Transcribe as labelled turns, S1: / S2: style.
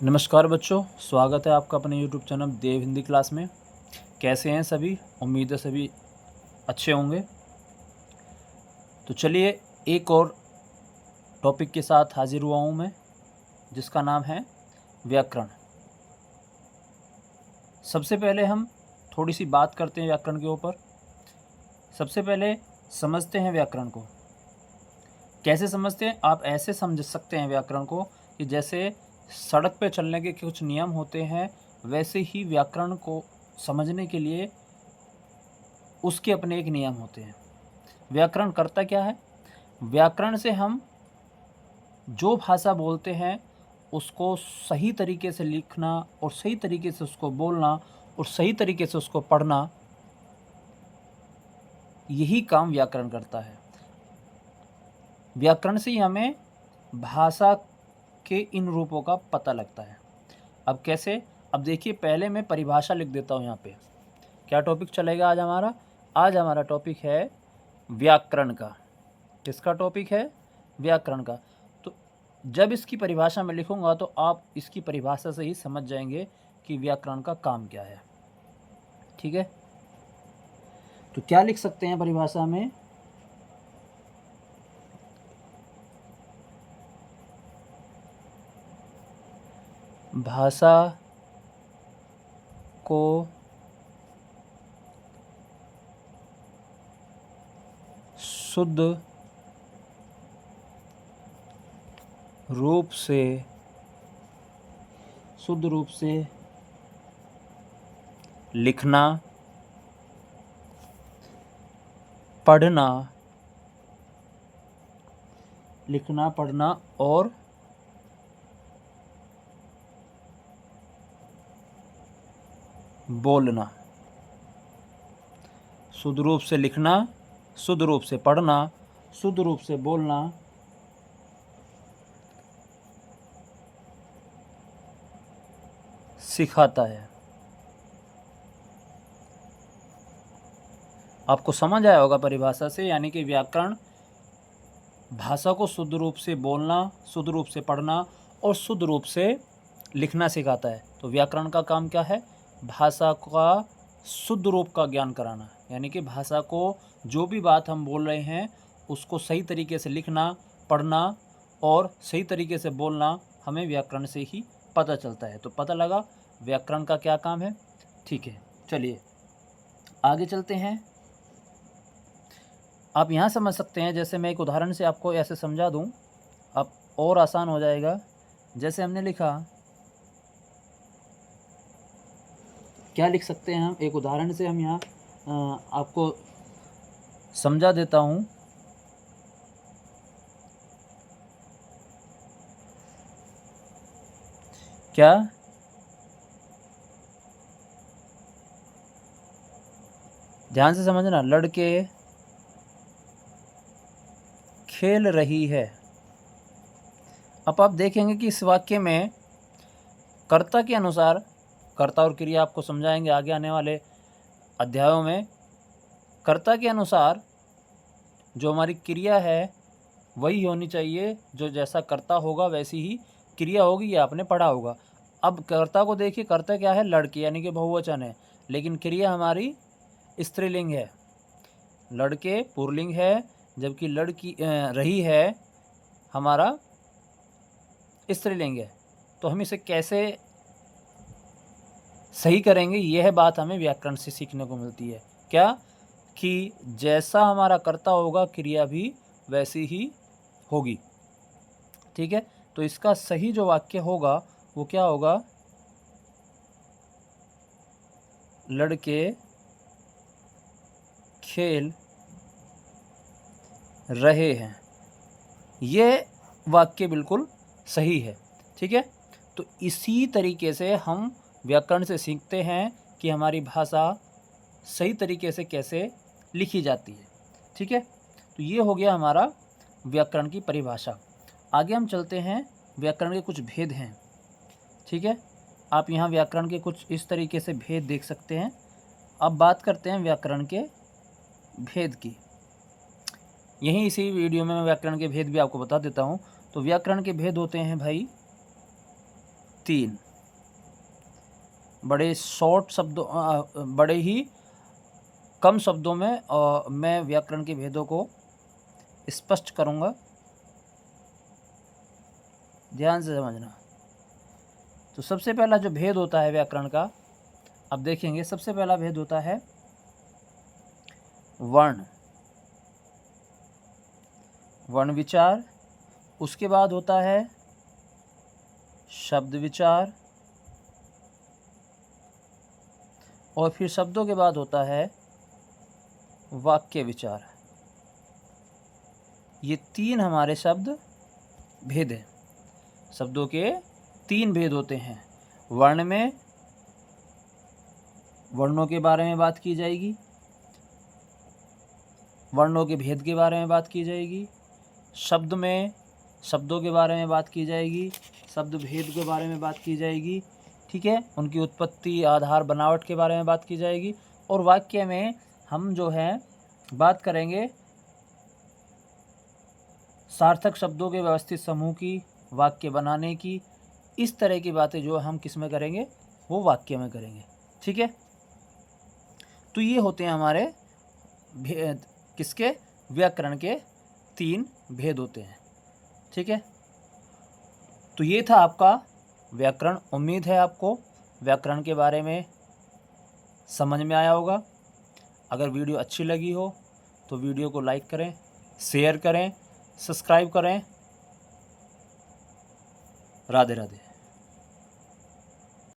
S1: नमस्कार बच्चों, स्वागत है आपका अपने YouTube चैनल देव हिंदी क्लास में। कैसे हैं सभी? उम्मीद है सभी अच्छे होंगे। तो चलिए एक और टॉपिक के साथ हाजिर हुआ हूँ मैं, जिसका नाम है व्याकरण। सबसे पहले हम थोड़ी सी बात करते हैं व्याकरण के ऊपर। सबसे पहले समझते हैं व्याकरण को। कैसे समझते हैं? आप ऐसे समझ सकते हैं व्याकरण को कि जैसे सड़क पे चलने के कुछ नियम होते हैं, वैसे ही व्याकरण को समझने के लिए उसके अपने एक नियम होते हैं। व्याकरण करता क्या है? व्याकरण से हम जो भाषा बोलते हैं उसको सही तरीके से लिखना और सही तरीके से उसको बोलना और सही तरीके से उसको पढ़ना, यही काम व्याकरण करता है। व्याकरण से ही हमें भाषा के इन रूपों का पता लगता है। अब कैसे? अब देखिए, पहले मैं परिभाषा लिख देता हूँ यहाँ पे। क्या टॉपिक चलेगा आज हमारा? आज हमारा टॉपिक है व्याकरण का। किसका टॉपिक है? व्याकरण का। तो जब इसकी परिभाषा में लिखूंगा तो आप इसकी परिभाषा से ही समझ जाएंगे कि व्याकरण का काम क्या है। ठीक है, तो क्या लिख सकते हैं परिभाषा में? भाषा को शुद्ध रूप से लिखना, पढ़ना और बोलना। शुद्ध रूप से लिखना, शुद्ध रूप से पढ़ना, शुद्ध रूप से बोलना, सिखाता है। आपको समझ आया होगा परिभाषा से, यानी कि व्याकरण भाषा को शुद्ध रूप से बोलना, शुद्ध रूप से पढ़ना और शुद्ध रूप से लिखना सिखाता है। तो व्याकरण का काम क्या है? भाषा का शुद्ध रूप का ज्ञान कराना, यानी कि भाषा को जो भी बात हम बोल रहे हैं उसको सही तरीके से लिखना, पढ़ना और सही तरीके से बोलना हमें व्याकरण से ही पता चलता है। तो पता लगा व्याकरण का क्या काम है। ठीक है, चलिए आगे चलते हैं। आप यहाँ समझ सकते हैं, जैसे मैं एक उदाहरण से आपको ऐसे समझा दूँ, अब और आसान हो जाएगा। जैसे हमने लिखा, क्या लिख सकते हैं हम? एक उदाहरण से हम यहाँ आपको समझा देता हूँ। क्या? ध्यान से समझना। लड़के खेल रही है। अब आप देखेंगे कि इस वाक्य में कर्ता के अनुसार, कर्ता और क्रिया आपको समझाएंगे आगे आने वाले अध्यायों में। कर्ता के अनुसार जो हमारी क्रिया है वही होनी चाहिए, जो जैसा कर्ता होगा वैसी ही क्रिया होगी, ये आपने पढ़ा होगा। अब कर्ता को देखिए, कर्ता क्या है? लड़की, यानी कि बहुवचन है, लेकिन क्रिया हमारी स्त्रीलिंग है। लड़के पुल्लिंग है, जबकि लड़की रही है हमारा स्त्रीलिंग है। तो हम इसे कैसे सही करेंगे, यह बात हमें व्याकरण से सीखने को मिलती है। क्या? कि जैसा हमारा कर्ता होगा क्रिया भी वैसी ही होगी। ठीक है, तो इसका सही जो वाक्य होगा वो क्या होगा? लड़के खेल रहे हैं। ये वाक्य बिल्कुल सही है। ठीक है, तो इसी तरीके से हम व्याकरण से सीखते हैं कि हमारी भाषा सही तरीके से कैसे लिखी जाती है। ठीक है, तो ये हो गया हमारा व्याकरण की परिभाषा। आगे हम चलते हैं। व्याकरण के कुछ भेद हैं। ठीक है, आप यहाँ व्याकरण के कुछ इस तरीके से भेद देख सकते हैं। अब बात करते हैं व्याकरण के भेद की। यहीं इसी वीडियो में मैं व्याकरण के भेद भी आपको बता देता हूँ। तो व्याकरण के भेद होते हैं भाई 3। बड़े शॉर्ट शब्दों बड़े ही कम शब्दों में मैं व्याकरण के भेदों को स्पष्ट करूँगा, ध्यान से समझना। तो सबसे पहला जो भेद होता है व्याकरण का, अब देखेंगे, सबसे पहला भेद होता है वर्ण, वर्ण विचार। उसके बाद होता है शब्द विचार, और फिर शब्दों के बाद होता है वाक्य विचार। ये 3 हमारे शब्द भेद हैं। शब्दों के 3 भेद होते हैं। वर्ण में वर्णों के बारे में बात की जाएगी, वर्णों के भेद के बारे में बात की जाएगी। शब्द में शब्दों के बारे में बात की जाएगी, शब्द भेद के बारे में बात की जाएगी, ठीक है, उनकी उत्पत्ति, आधार, बनावट के बारे में बात की जाएगी। और वाक्य में हम जो है बात करेंगे सार्थक शब्दों के व्यवस्थित समूह की, वाक्य बनाने की। इस तरह की बातें जो हम किस में करेंगे, वो वाक्य में करेंगे, ठीक है। तो ये होते हैं हमारे भेद, किसके, व्याकरण के 3 भेद होते हैं, ठीक है। तो ये था आपका व्याकरण। उम्मीद है आपको व्याकरण के बारे में समझ में आया होगा। अगर वीडियो अच्छी लगी हो तो वीडियो को लाइक करें, शेयर करें, सब्सक्राइब करें। राधे राधे।